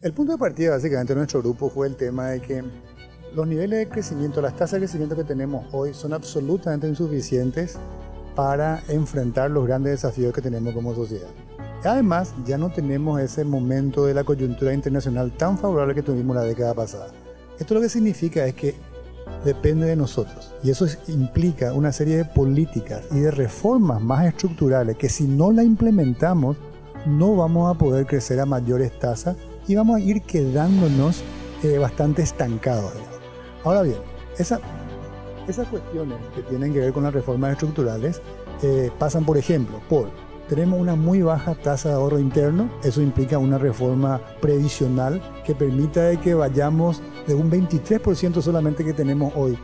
El punto de partida básicamente de nuestro grupo fue el tema de que los niveles de crecimiento, las tasas de crecimiento que tenemos hoy son absolutamente insuficientes para enfrentar los grandes desafíos que tenemos como sociedad. Además, ya no tenemos ese momento de la coyuntura internacional tan favorable que tuvimos la década pasada. Esto lo que significa es que depende de nosotros, y eso implica una serie de políticas y de reformas más estructurales que si no la implementamos no vamos a poder crecer a mayores tasas y vamos a ir quedándonos bastante estancados. Ahora bien, esas cuestiones que tienen que ver con las reformas estructurales pasan, por ejemplo, tenemos una muy baja tasa de ahorro interno. Eso implica una reforma previsional que permita de que vayamos de un 23% solamente que tenemos hoy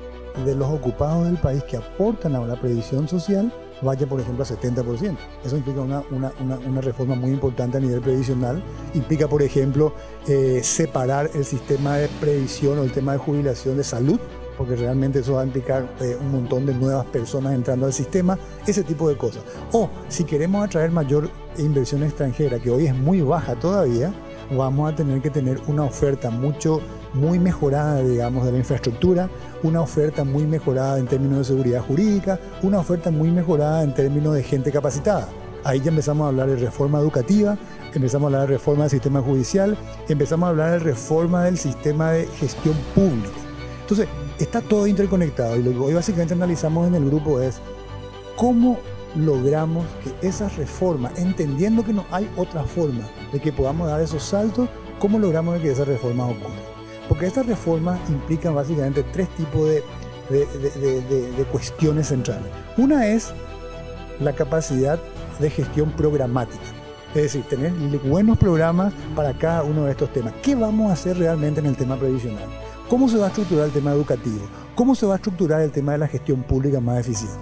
de los ocupados del país que aportan a la previsión social, vaya por ejemplo a 70%. Eso implica una reforma muy importante a nivel previsional. Implica, por ejemplo, separar el sistema de previsión o el tema de jubilación de salud, porque realmente eso va a implicar un montón de nuevas personas entrando al sistema, ese tipo de cosas. O si queremos atraer mayor inversión extranjera, que hoy es muy baja todavía, vamos a tener que tener una oferta muy mejorada, digamos, de la infraestructura, una oferta muy mejorada en términos de seguridad jurídica, una oferta muy mejorada en términos de gente capacitada. Ahí ya empezamos a hablar de reforma educativa, empezamos a hablar de reforma del sistema judicial, empezamos a hablar de reforma del sistema de gestión pública. Entonces, está todo interconectado y lo que hoy básicamente analizamos en el grupo es cómo logramos que esas reformas, entendiendo que no hay otra forma de que podamos dar esos saltos, cómo logramos que esas reformas ocurran. Porque estas reformas implican básicamente tres tipos de cuestiones centrales. Una es la capacidad de gestión programática. Es decir, tener buenos programas para cada uno de estos temas. ¿Qué vamos a hacer realmente en el tema previsional? ¿Cómo se va a estructurar el tema educativo? ¿Cómo se va a estructurar el tema de la gestión pública más eficiente?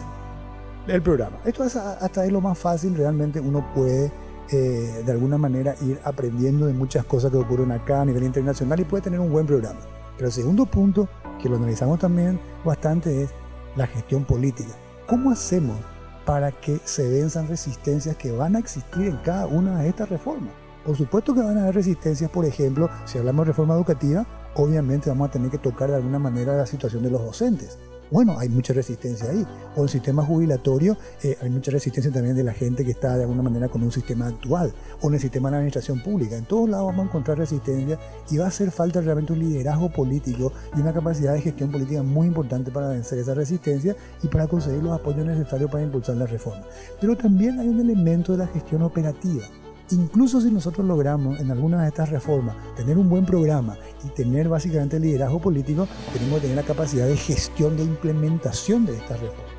El programa. Esto hasta es lo más fácil. Realmente uno puede de alguna manera ir aprendiendo de muchas cosas que ocurren acá a nivel internacional y puede tener un buen programa. Pero el segundo punto, que lo analizamos también bastante, es la gestión política. ¿Cómo hacemos para que se venzan resistencias que van a existir en cada una de estas reformas? Por supuesto que van a haber resistencias, por ejemplo, si hablamos de reforma educativa, obviamente vamos a tener que tocar de alguna manera la situación de los docentes. Bueno, hay mucha resistencia ahí. O en el sistema jubilatorio hay mucha resistencia también de la gente que está de alguna manera con un sistema actual. O en el sistema de la administración pública. En todos lados vamos a encontrar resistencia y va a hacer falta realmente un liderazgo político y una capacidad de gestión política muy importante para vencer esa resistencia y para conseguir los apoyos necesarios para impulsar la reforma. Pero también hay un elemento de la gestión operativa. Incluso si nosotros logramos en algunas de estas reformas tener un buen programa y tener básicamente el liderazgo político, tenemos que tener la capacidad de gestión, de implementación de estas reformas.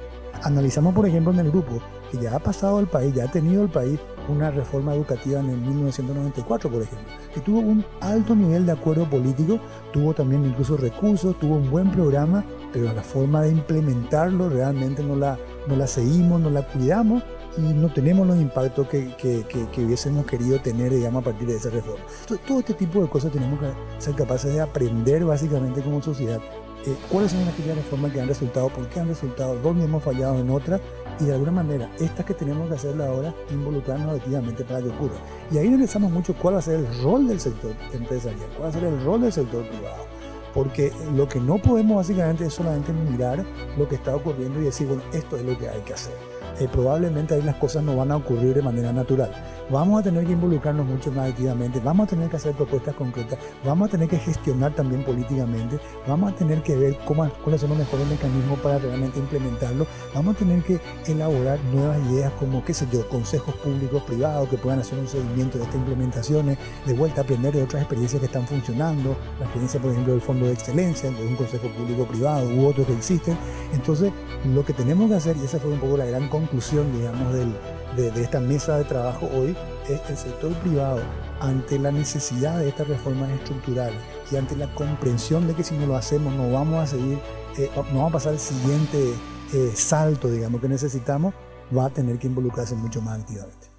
Analizamos, por ejemplo, en el grupo que ya ha pasado el país, ya ha tenido el país una reforma educativa en el 1994, por ejemplo, que tuvo un alto nivel de acuerdo político, tuvo también incluso recursos, tuvo un buen programa, pero la forma de implementarlo realmente no la seguimos, no la cuidamos y no tenemos los impactos que hubiésemos querido tener, digamos, a partir de esa reforma. Entonces, todo este tipo de cosas tenemos que ser capaces de aprender básicamente como sociedad. ¿Cuáles son aquellas reformas que han resultado? ¿Por qué han resultado? ¿Dónde hemos fallado en otras? Y de alguna manera, estas que tenemos que hacerlas ahora, involucrarnos activamente para que ocurra. Y ahí analizamos mucho cuál va a ser el rol del sector empresarial, cuál va a ser el rol del sector privado. Porque lo que no podemos básicamente es solamente mirar lo que está ocurriendo y decir, bueno, esto es lo que hay que hacer. Probablemente ahí las cosas no van a ocurrir de manera natural. Vamos a tener que involucrarnos mucho más activamente, vamos a tener que hacer propuestas concretas, vamos a tener que gestionar también políticamente, vamos a tener que ver cuáles son los mejores mecanismos para realmente implementarlo, vamos a tener que elaborar nuevas ideas como, qué sé yo, consejos públicos privados que puedan hacer un seguimiento de estas implementaciones, de vuelta a aprender de otras experiencias que están funcionando, la experiencia por ejemplo del Fondo de Excelencia, de un consejo público privado u otros que existen. Entonces lo que tenemos que hacer, y esa fue un poco la gran conclusión, digamos, de esta mesa de trabajo hoy, es el sector privado, ante la necesidad de estas reformas estructurales y ante la comprensión de que si no lo hacemos no vamos a seguir, no vamos a pasar al siguiente salto, digamos, que necesitamos, va a tener que involucrarse mucho más activamente.